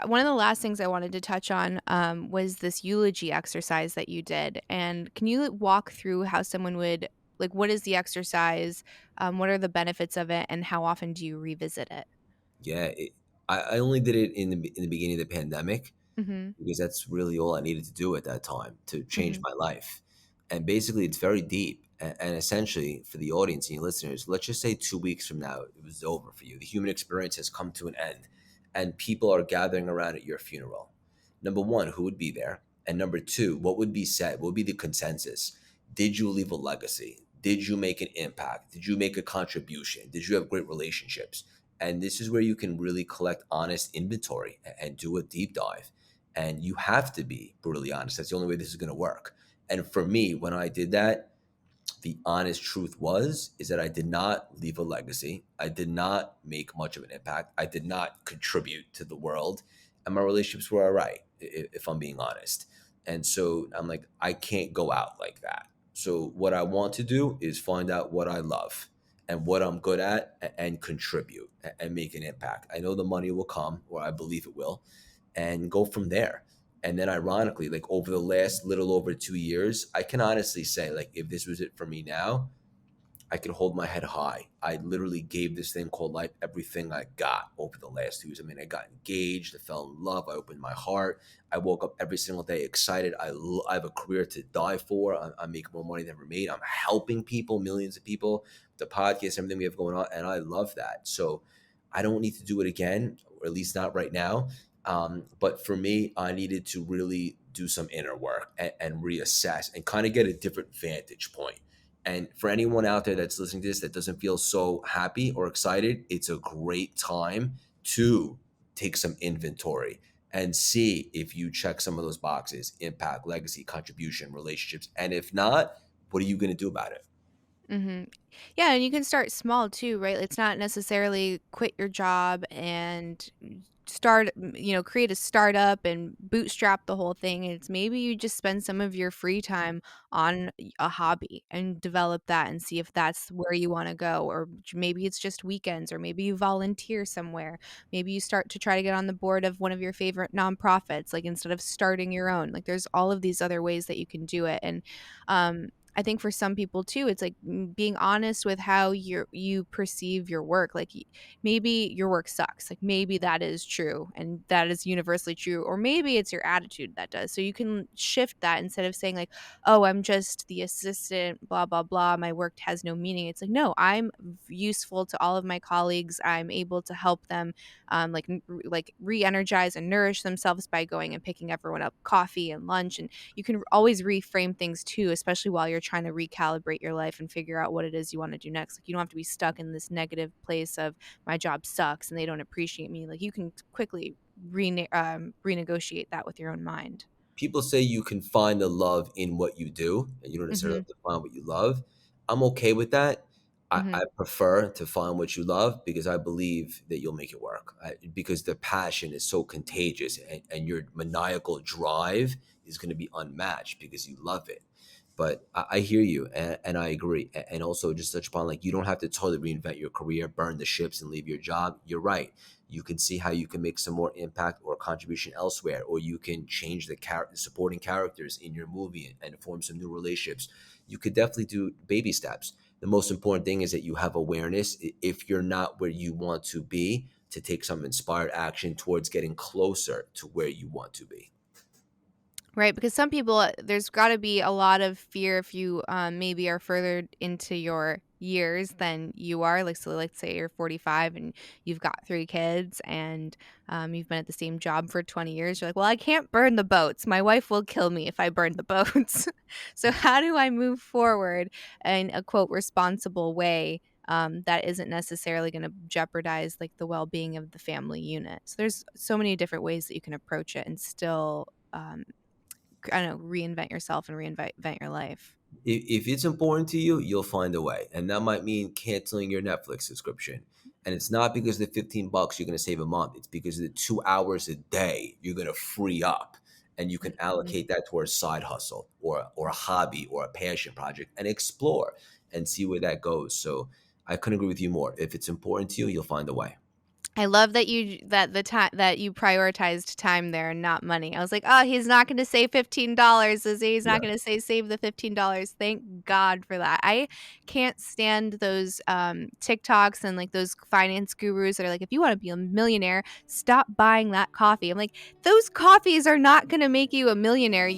one of the last things I wanted to touch on was this eulogy exercise that you did. And can you walk through how someone would like what is the exercise? What are the benefits of it, and how often do you revisit it? Yeah, I only did it in the beginning of the pandemic Mm-hmm. because that's really all I needed to do at that time to change Mm-hmm. my life. And basically, it's very deep. And essentially, for the audience and your listeners, let's just say 2 weeks from now, it was over for you. The human experience has come to an end, and people are gathering around at your funeral. Number one, who would be there? And number two, what would be said? What would be the consensus? Did you leave a legacy? Did you make an impact? Did you make a contribution? Did you have great relationships? And this is where you can really collect honest inventory and do a deep dive. And you have to be brutally honest. That's the only way this is going to work. And for me, when I did that, the honest truth was is that I did not leave a legacy. I did not make much of an impact. I did not contribute to the world, and my relationships were all right, if I'm being honest. And so I'm like, I can't go out like that. So what I want to do is find out what I love and what I'm good at, and contribute and make an impact. I know the money will come, or I believe it will, and go from there. And then ironically, like over the last little over 2 years, I can honestly say, like, if this was it for me now, I could hold my head high. I literally gave this thing called life everything I got over the last 2 years. I mean, I got engaged, I fell in love, I opened my heart. I woke up every single day excited. I have a career to die for. I'm making more money than ever made. I'm helping people, millions of people, the podcast, everything we have going on. And I love that. So I don't need to do it again, or at least not right now. But for me, I needed to really do some inner work and reassess and kind of get a different vantage point. And for anyone out there that's listening to this that doesn't feel so happy or excited, it's a great time to take some inventory and see if you check some of those boxes: impact, legacy, contribution, relationships. And if not, what are you going to do about it? Mhm. Yeah, and you can start small too, right? It's not necessarily quit your job and create a startup and bootstrap the whole thing. It's maybe you just spend some of your free time on a hobby and develop that and see if that's where you want to go. Or maybe it's just weekends, or maybe you volunteer somewhere. Maybe you start to try to get on the board of one of your favorite nonprofits, like instead of starting your own. Like there's all of these other ways that you can do it. And I think for some people too, it's like being honest with how you perceive your work. Like maybe your work sucks. Like maybe that is true and that is universally true. Or maybe it's your attitude that does. So you can shift that instead of saying like, "Oh, I'm just the assistant, blah blah blah. My work has no meaning." It's like, "No, I'm useful to all of my colleagues. I'm able to help them like re-energize and nourish themselves by going and picking everyone up coffee and lunch, and you can always reframe things too, especially while you're trying to recalibrate your life and figure out what it is you want to do next. Like you don't have to be stuck in this negative place of my job sucks and they don't appreciate me. Like you can quickly renegotiate that with your own mind. People say you can find the love in what you do, and you don't necessarily Mm-hmm. have to find what you love. I'm okay with that. I Mm-hmm. prefer to find what you love because I believe that you'll make it work. Because the passion is so contagious, and your maniacal drive is going to be unmatched because you love it. But I hear you, and I agree. And also, just touch upon, like, you don't have to totally reinvent your career, burn the ships, and leave your job. You're right. You can see how you can make some more impact or contribution elsewhere, or you can change the supporting characters in your movie and form some new relationships. You could definitely do baby steps. The most important thing is that you have awareness, if you're not where you want to be, to take some inspired action towards getting closer to where you want to be. Right, because some people, there's got to be a lot of fear if you maybe are further into your years than you are. Like, so let's say you're 45 and you've got three kids and you've been at the same job for 20 years. You're like, well, I can't burn the boats. My wife will kill me if I burn the boats. So, how do I move forward in a quote responsible way? That isn't necessarily going to jeopardize like the well-being of the family unit. So there's so many different ways that you can approach it and still I don't know, reinvent yourself and reinvent your life. If it's important to you, you'll find a way. And that might mean canceling your Netflix subscription. And it's not because of the $15 you're going to save a month. It's because of the 2 hours a day you're going to free up. And you can Mhm. allocate that towards side hustle, or a hobby or a passion project, and explore and see where that goes. So I couldn't agree with you more. If it's important to you, you'll find a way. I love that the time that you prioritized time there and not money. I was like, "Oh, he's not gonna say $15, is he? He's not Yeah. gonna say save the $15." Thank God for that. I can't stand those, TikToks and, like, those finance gurus that are like, "If you wanna be a millionaire, stop buying that coffee." I'm like, "Those coffees are not gonna make you a millionaire."